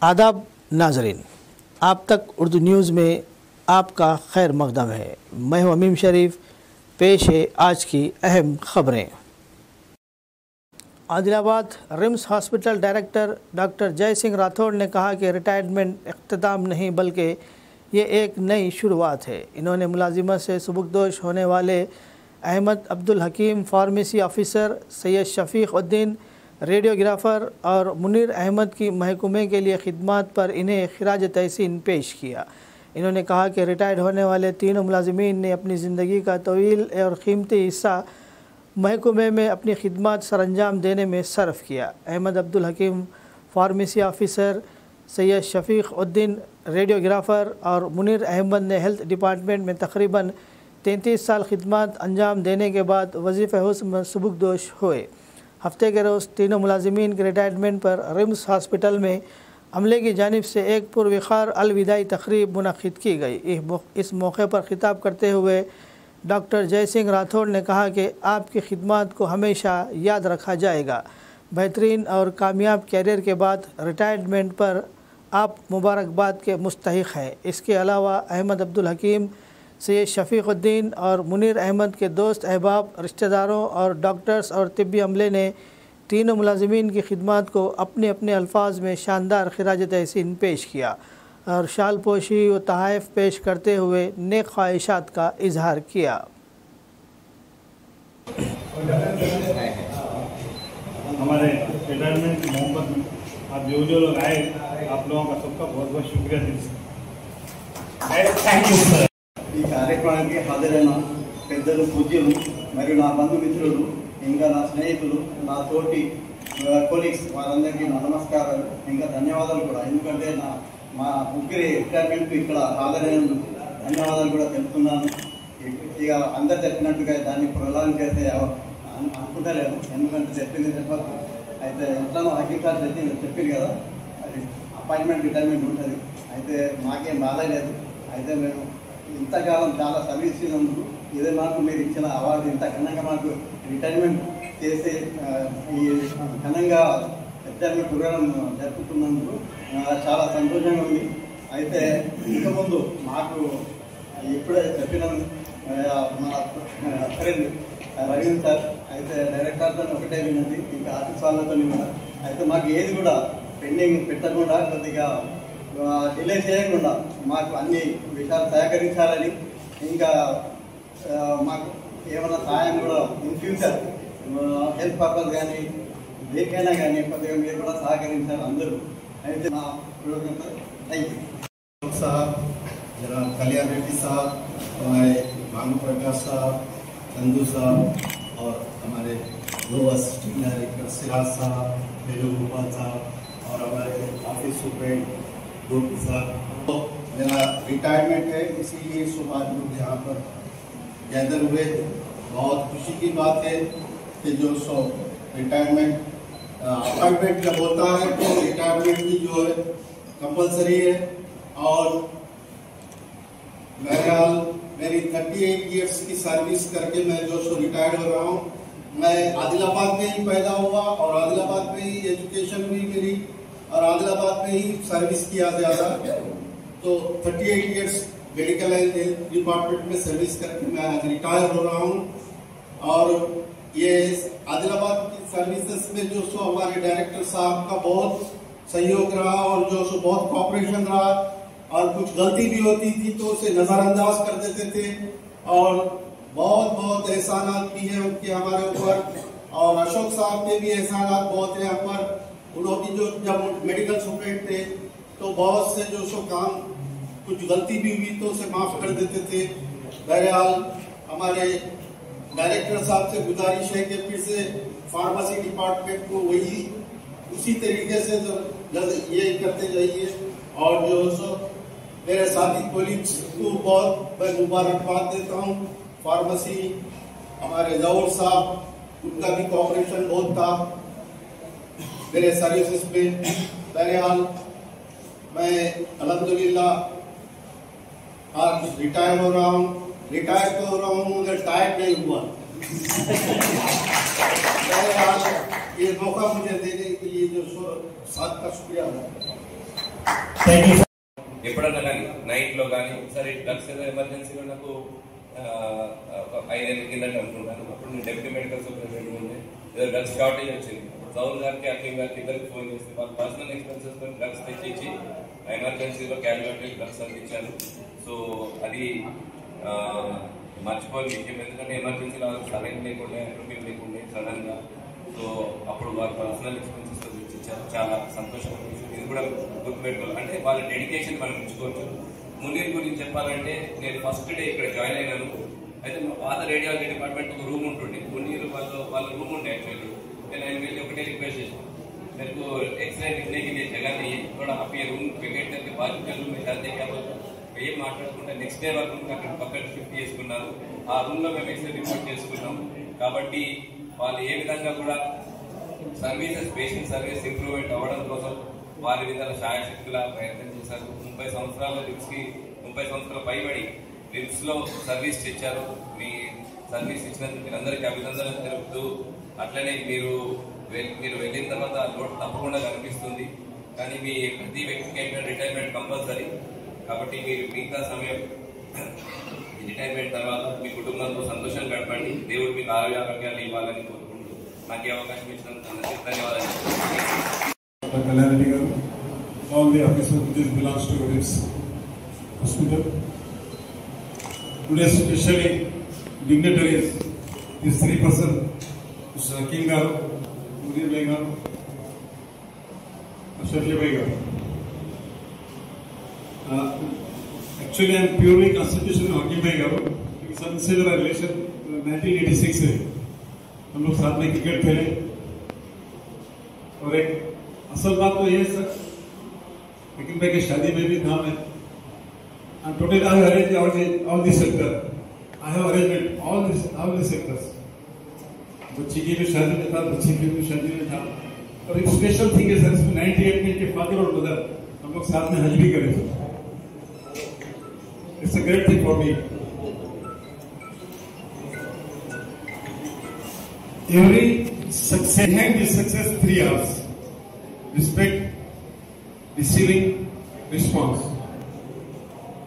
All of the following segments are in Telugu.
आदाब नाजरीन, आप तक उर्दू न्यूज़ में आपका खैर मकदम है। मैं हूं अमीम शरीफ। पेश है आज की अहम खबरें। Adilabad RIMS hospital director doctor जय सिंह राठौड़ ने कहा कि रिटायरमेंट इख्तिताम नहीं बल्कि ये एक नई शुरुआत है। इन्होंने मुलाजिमत से सुबुकदोश होने वाले अहमद अब्दुल हकीम फार्मेसी ऑफिसर, सैयद शफीक उद्दीन रेडियोग्राफ़र और मुनीर अहमद की महकमे के लिए खिदमात पर इन्हें खिराज तहसीन पेश किया। इन्होंने कहा कि रिटायर्ड होने वाले तीनों मुलाजिमीन ने अपनी ज़िंदगी का तवील और क़ीमती हिस्सा महकमे में अपनी खिदमत सरअंजाम देने में सर्फ किया। अहमद अब्दुल हकीम फार्मेसी ऑफिसर, सैयद शफीक उद्दीन रेडियोग्राफ़र और मुनीर अहमद ने हेल्थ डिपार्टमेंट में तकरीबन 33 साल खिदमत अंजाम देने के बाद वजीफ़े हुस्न सुबुकदोश हुए। हफ्ते के रोज़ तीनों मुलाजिमीन के रिटायरमेंट पर रिम्स हॉस्पिटल में अमले की जानिब से एक पुरवक़ार अलविदाई तकरीब मुनक़्क़िद की गई। इस मौके पर खिताब करते हुए डॉक्टर जय सिंह राठौड़ ने कहा कि आपकी खिदमत को हमेशा याद रखा जाएगा। बेहतरीन और कामयाब कैरियर के बाद रिटायरमेंट पर आप मुबारकबाद के मुस्तहिक़ हैं। इसके अलावा अहमद अब्दुल हकीम, सैयद शफीक उद्दीन और मुनीर अहमद के दोस्त, अहबाब, रिश्तेदारों और डॉक्टर्स और तिब्बी अमले ने तीनों मुलाजिमीन की खिदमत को अपने अपने अल्फाज में शानदार खिराज तहसीन पेश किया और शाल पोशी व तहाइफ पेश करते हुए नेक ख्वाहिशात का इजहार किया। हमारे रिटायरमेंट की मोहब्बत में आप जो लोग आए, आप लोगों का सबका बहुत बहुत शुक्रिया दिल से। Thank you. ఈ కార్యక్రమానికి హాజరైన పెద్దలు, పూజ్యులు మరియు నా బంధుమిత్రులు, ఇంకా నా స్నేహితులు, నా తోటి కొలీగ్స్ వారందరికీ నా నమస్కారాలు, ఇంకా ధన్యవాదాలు కూడా. ఎందుకంటే మా ముగ్గురి రిటైర్మెంట్కి ఇక్కడ హాజరైనందుకు ధన్యవాదాలు కూడా తెలుపుతున్నాను. ఇక అందరు చెప్పినట్టుగా దాన్ని ప్రొలాంగ్ చేస్తే అనుకుంటలేము, ఎందుకంటే చెప్పింది చెప్పదు. అయితే ఎట్లానో హకీకత్ చెప్పింది కదా, అది అపాయింట్మెంట్ రిటైర్మెంట్ ఉంటుంది. అయితే మాకేం బాధ లేదు. అయితే మేము ఇంతకాలం చాలా సర్వీస్ చేసినందుకు ఇదే మాకు మీరు ఇచ్చిన అవార్డు, ఇంత ఘనంగా మాకు రిటైర్మెంట్ చేసే ఈ ఘనంగా రిటైర్మెంట్ ప్రోగ్రాం జరుపుతున్నందుకు చాలా సంతోషంగా ఉంది. అయితే ఇంతకుముందు మాకు ఇప్పుడే చెప్పిన మన ఫ్రెండ్ రవీంద్ర సార్, అయితే డైరెక్టర్తో ఒకటే విన్నది, ఇంకా ఆఫీస్ వాళ్ళతో కూడా. అయితే మాకు ఏది కూడా పెండింగ్ పెట్టకుండా, కొద్దిగా డిలే చేయకుండా మాకు అన్ని విషయాలు సహకరించాలని, ఇంకా మాకు ఏమైనా సహాయం కూడా ఇన్ ఫ్యూచర్ హెల్త్ పర్పస్ కానీ దేనికైనా కానీ కొద్దిగా మీరు కూడా సహకరించాలి అందరూ. అయితే మా థ్యాంక్ యూ साहब, जनाब कल्याण रेड्डी साहब, हमारे भानु प्रकाश साहब, चंदू साहब और हमारे दो असिस्टेंट डायरेक्टर सिराज साहब, वेणुगोपाल साहब और हमारे ऑफिस सुपरिटेंडेंट गोपी साहब। तो मेरा रिटायरमेंट है, इसीलिए सुबह आज लोग यहाँ पर गैदर हुए। बहुत खुशी की बात है कि जो रिटायरमेंट अपॉइंटमेंट जब होता है तो रिटायरमेंट भी जो है कंपलसरी है। और बहरहाल मेरी 38 ईयर्स की सर्विस करके मैं जो रिटायर्ड हो रहा हूँ। मैं आदिलाबाद में ही पैदा हुआ और आदिलाबाद में ही एजुकेशन हुई मेरी और आदिलाबाद में ही सर्विस किया ज़्यादा। तो 38 years medical and health department में सर्विस करके मैं आज रिटायर हो रहा हूँ। और ये आदिलाबाद की सर्विसेज में जो हमारे डायरेक्टर साहब का बहुत सहयोग रहा और जो बहुत कॉपरेशन रहा, और कुछ गलती भी होती थी तो उसे नजरअंदाज कर देते थे। और बहुत बहुत एहसानात भी हैं उनके हमारे ऊपर, और अशोक साहब के भी एहसानात बहुत हैं हम पर। उन्होंने जो जब मेडिकल सुपरिटेंडेंट थे तो बहुत से जो काम कुछ गलती भी हुई तो उसे माफ कर देते थे। बहरहाल हमारे डायरेक्टर साहब से गुजारिश है कि फिर से फार्मेसी डिपार्टमेंट को वही उसी तरीके से ये करते जाइए। और जो मेरे साथी कोलीग्स को बहुत मैं मुबारकबाद देता हूँ। फार्मेसी हमारे जहूर साहब, उनका भी कॉपरेशन बहुत था मेरे सर्विसेज में। बहरहाल मैं अल्हम्दुलिल्लाह आज रिटायर हो रहा हूँ। रिटायर तो हो रहा हूँ मगर टायर नहीं हुआ। बहरहाल ये मौका मुझे देने के लिए जो साथ का शुक्रिया है। ఎప్పుడన్నా కానీ నైట్లో కానీ సరే డ్రగ్స్ ఏదో ఎమర్జెన్సీలో నాకు ఒక 5 ఏళ్ళ కిందట అనుకుంటాను. అప్పుడు నేను డెప్యూటీ మెడికల్ సూపరింటెండెంట్ ఉండే, ఏదో డ్రగ్స్ షార్టేజ్ వచ్చింది. సౌల్ గారికి అఖిల్ గారికి ఇద్దరికి ఫోన్ చేస్తే వాళ్ళు పర్సనల్ ఎక్స్పెన్సెస్ తో డ్రగ్స్ తెచ్చి ఎమర్జెన్సీలో క్యాజువాలిటీ డ్రగ్స్ అందించాను. సో అది మర్చిపోవాలి విషయం, ఎందుకంటే ఎమర్జెన్సీలో సరైన లేకుండే ఎంట్రోపీలు లేకుండే సడన్ గా. సో అప్పుడు వాళ్ళ పర్సనల్ ఎక్స్పెన్సెస్ తో తెచ్చిచ్చారు. చాలా సంతోషమైన విషయం. ఇది కూడా గుర్తుపెట్టుకోవాలి, అంటే వాళ్ళ డెడికేషన్ మనం ఉంచుకోవచ్చు. మునీర్ గురించి చెప్పాలంటే నేను ఫస్ట్ డే ఇక్కడ జాయిన్ అయినాను. అయితే మా పాత రేడియాలజీ డిపార్ట్మెంట్ ఒక రూమ్ ఉంటుండే, మునీర్ వాళ్ళ రూమ్ ఉండే. యాక్చువల్లీ నేను ఆయన వెళ్ళి ఒకటే రిక్వెస్ట్ చేశాను, मेरे को एक्सरे लिखने के लिए जगह नहीं है, थोड़ा आप ये रूम वेकेट करके बाजू के रूम में जाते क्या बोलते ये మాట్లాడుకుంటే నెక్స్ట్ డే వరకు అక్కడ పక్కన షిఫ్ట్ చేసుకున్నారు. ఆ రూమ్ లో మేము ఎక్స్రే రిపోర్ట్ చేసుకున్నాం. కాబట్టి వాళ్ళు ఏ విధంగా కూడా సర్వీసెస్ పేషెంట్ సర్వీస్ ఇంప్రూవ్మెంట్ అవ్వడం కోసం వారి విధాల శాయశక్తుల ప్రయత్నం చేశారు. 30 సంవత్సరాల లిప్స్ కి 30 సంవత్సరాల పైబడి లిప్స్ లో సర్వీస్ ఇచ్చారు. మీ సర్వీస్ ఇచ్చినందుకు మీరందరికీ అభినందనలు తెలుపుతూ, అట్లనే మీరు వెళ్ళిన తర్వాత లోటు తప్పకుండా కనిపిస్తుంది. కానీ మీ ప్రతి వ్యక్తికి ఏంటంటే రిటైర్మెంట్ కంపల్సరీ. కాబట్టి మీరు మిగతా సమయం రిటైర్మెంట్ తర్వాత మీ కుటుంబంతో సంతోషం గడపండి. దేవుడు మీకు ఆరోగ్యాలు ఇవ్వాలని కోరుకుంటూ నాకు ఈ అవకాశం ఇచ్చినందుకు అందరికీ ధన్యవాదాలు. Kalyanaredi garu, all the officers which belongs to this hospital. Today especially dignitaries, these 3 persons, Mr. Hakim garu, Munir bhai garu, Ashafli bhai garu. Actually I am purely constitutional Hakim bhai garu, उनसे मेरा रिलेशन 1986 से हम लोग साथ में क्रिकेट खेले. और एक असल बात तो ये सर, लेकिन भाई की शादी में भी था मैं. And today I have arranged all the sector. I have arranged all the sectors. बच्ची की भी शादी में था, बच्ची की भी शादी में था. और एक स्पेशल थिंग है सर, 98 में के फादर और मदर हम लोग साथ में हज भी करे. It's a great thing for me. Every success, behind this success, 3 R's. Respect, receiving, response.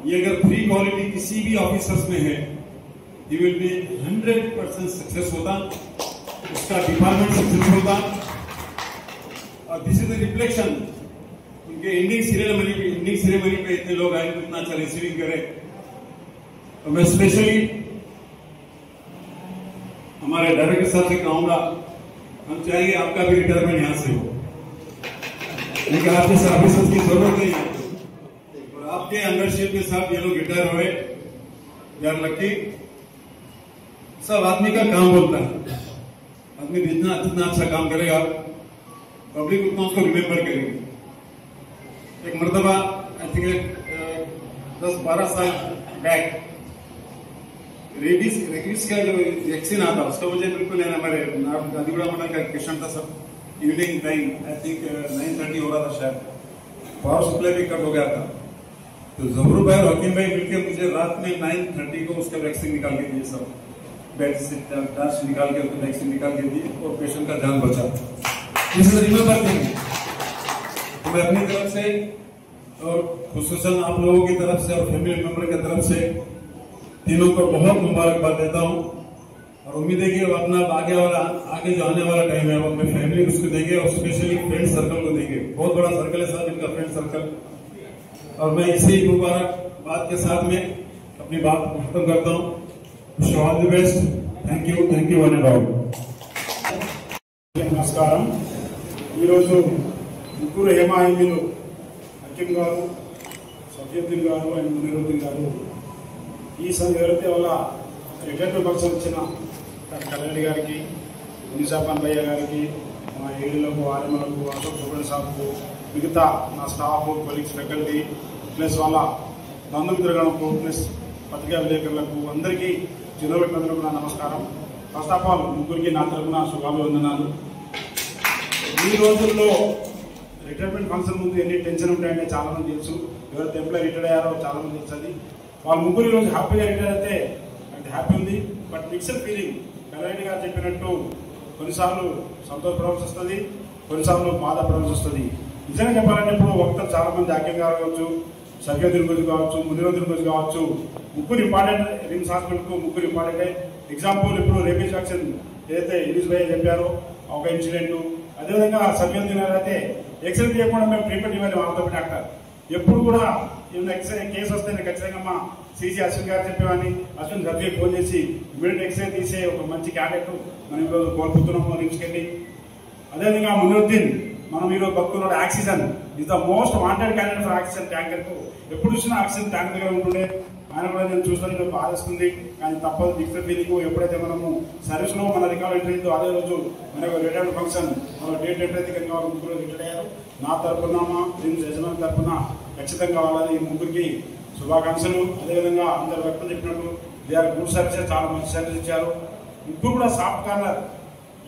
ये अगर 3 क्वालिटी किसी भी ऑफिसर्स में है, he will be 100% सक्सेस होता, उसका डिपार्टमेंट सक्सेस होता. और दिस इज द रिफ्लेक्शन उनके एंडिंग सेरेमनी पे इतने लोग आए, इतना अच्छा रिसीविंग करे. तो मैं स्पेशली हमारे डायरेक्टर साहब से कहूंगा, हम चाहेंगे आपका भी रिटायरमेंट यहां से हो, लेकिन आपके सर्विसेज की जरूरत नहीं है. और आपके अंडरशिप के साथ ये लोग रिटायर हुए, यार लकी. सब आदमी का काम बोलता है, आदमी जितना अच्छा काम करेगा पब्लिक उतना उसको रिमेम्बर करेगी. एक मर्तबा आई थिंक 10-12 साल बैक रेबीज का जो वैक्सीन आता, उसका मुझे बिल्कुल है. हमारे गांधीगुड़ा मंडल का क्वेश्चन था सब, इवनिंग टाइम आई थिंक 9:30 हो रहा था शायद, पावर सप्लाई भी कट हो गया था. तो जहूर भाई और हकीम भाई मिलकर मुझे रात में 9:30 को उसका वैक्सीन निकाल के दिए. सब बेड से डांस निकाल के उसका वैक्सीन निकाल के दिए और पेशेंट का जान बचा. This is remember thing. मैं अपनी तरफ से और खुसूसन आप लोगों की तरफ से और फैमिली मेंबर की तरफ से तीनों को बहुत मुबारकबाद देता हूं. और उम्मीद है कि अपना आगे जो आने वाला टाइम है वो अपने फैमिली उसको देंगे और स्पेशली फ्रेंड सर्कल को देंगे. बहुत बड़ा सर्कल है साहब इनका फ्रेंड सर्कल. और मैं इसी मुबारकबाद के साथ में अपनी बात खत्म करता हूं. Wish all the best. Thank you one and all. నమస్కారం. ఈరోజు ముగ్గురు హేమాహిమీలు హకీం గారు, సఫీయుద్దీన్ గారు అండ్ మునీరుద్దీన్ గారు ఈ ఎవరైతే వాళ్ళ రిటైర్మెంట్ ఫంక్షన్ వచ్చిన కళ్యాణి గారికి, మునిసాబాన్ భయ్య గారికి, మా ఏడులకు, ఆర్ఎంలకు, అశోక్ సుబ్రహ్మణ్య సాబ్కు, మిగతా నా స్టాఫ్, కొలీగ్స్, ఫ్యాకల్టీ ప్లస్ వాళ్ళ బంధుమిత్రులకు ప్లస్ పత్రికా విలేకరులకు అందరికీ చిన్నపెట్టినందుకు నా నమస్కారం. ఫస్ట్ ఆఫ్ ఆల్ ముగ్గురికి నా తరఫున శుభాభివందనాలు. ఈ రోజుల్లో రిటైర్మెంట్ ఫంక్షన్ ముందు ఎన్ని టెన్షన్ ఉంటాయంటే చాలా మంది తెలుసు. ఎవరైతే ఎంప్లాయీ రిటైర్ అయ్యారో చాలా మంది తెలుస్తుంది. వాళ్ళ ముగ్గురు ఈరోజు హ్యాపీగా రిటైర్ అయితే అంటే హ్యాపీ ఉంది. But mixed feeling. కళ్యాణి గారు చెప్పినట్టు కొన్నిసార్లు సంతోషపడాల్సి వస్తుంది, కొన్నిసార్లు బాధపడాల్సి వస్తుంది. నిజంగా చెప్పాలంటే ఇప్పుడు వక్తలు చాలా మంది ఆక్యం గారు కావచ్చు, సభ్యుల గురించి కావచ్చు, మునిరోధుల గురించి కావచ్చు, ముగ్గురు ఇంపార్టెంట్ రిమ్స్ హాస్పిటల్కు ముగ్గురు ఇంపార్టెంట్. ఎగ్జాంపుల్ ఇప్పుడు రేబీస్ వ్యాక్సిన్ ఏదైతే ఇలీస్ భయ్య చెప్పారో ఒక ఇన్సిడెంట్, అదేవిధంగా సభ్యుల దినాలు అయితే ఎక్స్రే చేయకుండా మేము ట్రీట్మెంట్ ఇవ్వాలి వాళ్ళతో డాక్టర్. ఎప్పుడు కూడా ఏమైనా ఎక్స్రే కేసు వస్తే ఖచ్చితంగా మా సిసి అశ్విన్ గారు చెప్పేవాడిని, అశ్విన్ సభ్యులు ఫోన్ చేసి ఇమీడియట్ ఎక్స్రే తీసే ఒక మంచి క్యాండిడేట్ మనం ఈరోజు కోల్పోతున్నాము రిమ్స్కి వెళ్ళి. అదేవిధంగా మునుద్దీన్ మనం ఈరోజు బతుకున్న oxygen is the most wanted candidate for oxygen tanker కు. ఎప్పుడు చూసినా ఆక్సిజన్ ట్యాంక్ దగ్గర ఉంటుండే. ఆయన కూడా నేను చూస్తాను బాధేస్తుంది, కానీ తప్పదు. డిజిటల్ ఫీలింగ్ ఎప్పుడైతే మనము సర్వీస్ లో మన రికార్డు ఎంటర్ అయిందో అదే రోజు మనకు రిటైర్డ్ ఫంక్షన్ మన డేట్ ఎంటర్ అయితే కనుక వాళ్ళు ముగ్గురు రిటైర్ అయ్యారు. నా తరఫున రిమ్స్ యజమాని తరఫున ఖచ్చితంగా వాళ్ళని ముగ్గురికి శుభాకాంక్షలు. అదేవిధంగా అందరు వ్యక్తులు చెప్పినట్టు దే ఆర్ గుడ్ సర్వీసెస్, చాలా మంచి సర్వీస్ ఇచ్చారు. ముగ్గురు కూడా సాఫ్ట్ కార్నర్.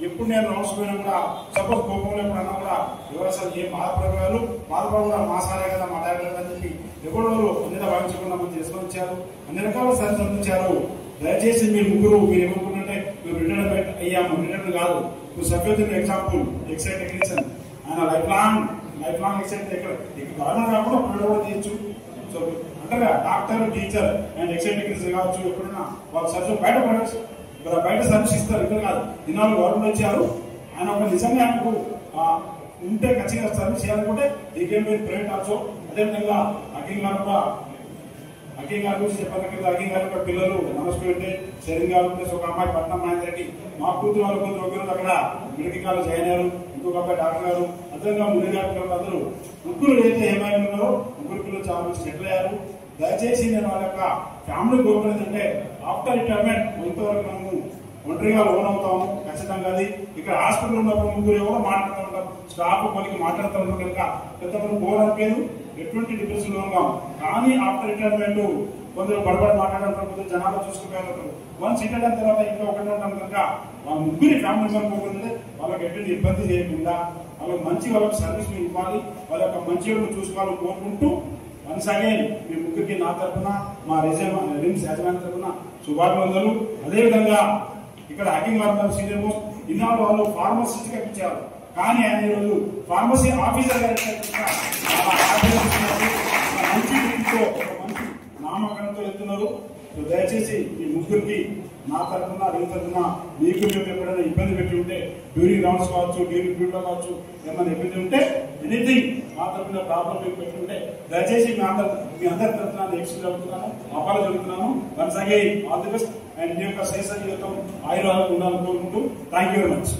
ఎప్పుడు నేను రౌండ్స్ పోయినా కూడా సపోజ్ కోపంలో ఎప్పుడన్నా కూడా ఎవరు అసలు ఏ బాధపడకుండా మా సారే కదా మా డాక్టర్ అని చెప్పి ఎవరు అన్నిట భావించకుండా మంచి రెస్పాన్స్ ఇచ్చారు, అన్ని రకాల సర్వీస్ అందించారు. దయచేసి మీరు ముగ్గురు మీరు ఏమనుకుంటే మీరు రిటైర్మెంట్ అయ్యాము, రిటైర్డ్ కాదు. ఇప్పుడు సభ్యులు ఎగ్జాంపుల్ ఎక్సైజ్ టెక్నీషియన్, ఆయన లైఫ్ లాంగ్ ఎక్సైజ్ ఇక్కడ గవర్నమెంట్ కాకుండా పిల్లలు కూడా తీయచ్చు. సో అంటారా doctor, teacher and excise technician కావచ్చు, ఎప్పుడైనా వాళ్ళ సర్వీస్ బయట పడవచ్చు, బయట సర్వీస్ ఇస్తారు. ఇక్కడ కాదు, దినాలు గవర్నమెంట్ ఇచ్చారు. ఆయన ఒక నిజంగా ఆయనకు ఉంటే ఖచ్చితంగా సర్వీస్ చేయాలనుకుంటే దీనికేం ప్రైవేట్ ఆల్సో. అదేవిధంగా అఖిల్ గారు గురించి చెప్పాలి. అఖిల్ గారు యొక్క పిల్లలు మనసు అంటే శరీరం గారు ఉంటే ఒక అమ్మాయి పట్నం నాయకుడికి మా కూతురు వాళ్ళ కూతురు ఒకరు అక్కడ మెడికల్ కాలేజ్ జాయిన్ అయ్యారు, ఇంకొక అబ్బాయి డాక్టర్ గారు. అదేవిధంగా ముని గారు అందరూ ముగ్గురు ఏదైతే ఏమైనా ఉన్నారో ముగ్గురు పిల్లలు చాలా మంది సెటిల్ అయ్యారు. దయచేసి నేను వాళ్ళ యొక్క ఫ్యామిలీ కోరుకునేదంటే ఆఫ్టర్ రిటైర్మెంట్ కొంతవరకు మనము ఒంటరిగా లోన్ అవుతాము ఖచ్చితంగా. అది ఇక్కడ హాస్పిటల్ ఉన్నప్పుడు ముగ్గురు ఎవరో మాట్లాడుతూ ఉంటాం, స్టాఫ్ కొలికి మాట్లాడుతూ ఉంటాం కనుక పెద్ద మనం పోవడానికి ఎటువంటి డిప్రెషన్ లోన్ కావు. కానీ ఆఫ్టర్ రిటైర్మెంట్ కొందరు బడబడి మాట్లాడుతుంటారు, కొందరు జనాలు చూసుకుంటారు. వన్స్ రిటైర్ అయిన తర్వాత ఇంకా ఒకటి ఉంటాం కనుక వాళ్ళ ముగ్గురి ఫ్యామిలీ మెంబర్ పోతుంటే వాళ్ళకి ఎటువంటి ఇబ్బంది చేయకుండా వాళ్ళకి మంచి వాళ్ళకి సర్వీస్ ఇవ్వాలి, వాళ్ళ యొక్క మంచి చూసుకోవాలని కోరుకుంటూ వన్స్ అగైన్ మీ ముగ్గురికి నా తరఫున మా రిమ్స్ యాజమాన్య తరఫున శుభాకాంక్షలు. అదేవిధంగా ఇక్కడ అఖిల్ గారు సీనియర్ మోస్ట్ ఇన్నాళ్ళు వాళ్ళు ఫార్మసిస్ట్ గా ఇచ్చారు, కానీ ఆయన ఈరోజు ఫార్మసీ ఆఫీసర్ గారు మంచి మంచి నామకరణతో వెళ్తున్నారు. దయచేసి ఈ ముగ్గురికి నా తరఫున రిమ్స్ తరఫున మీకు ఎప్పుడైనా ఇబ్బంది పెట్టి ఉంటే డ్యూరింగ్ రౌండ్స్ కావచ్చు, డ్యూరింగ్ డ్యూటీలో కావచ్చు, ఏమైనా ఇబ్బంది ఉంటే ఎనీథింగ్ మా తరఫున ప్రాబ్లం మీకు పెట్టి ఉంటే దయచేసి మీ అందరి తరఫున ఎక్స్ప్లెయిన్ జరుగుతున్నాను, అపాలు జరుగుతున్నాను. Once again all the best and మీ యొక్క శ్రేష్ఠ జీవితం ఆయుర్వేదం ఉండాలని కోరుకుంటూ థ్యాంక్ యూ వెరీ మచ్.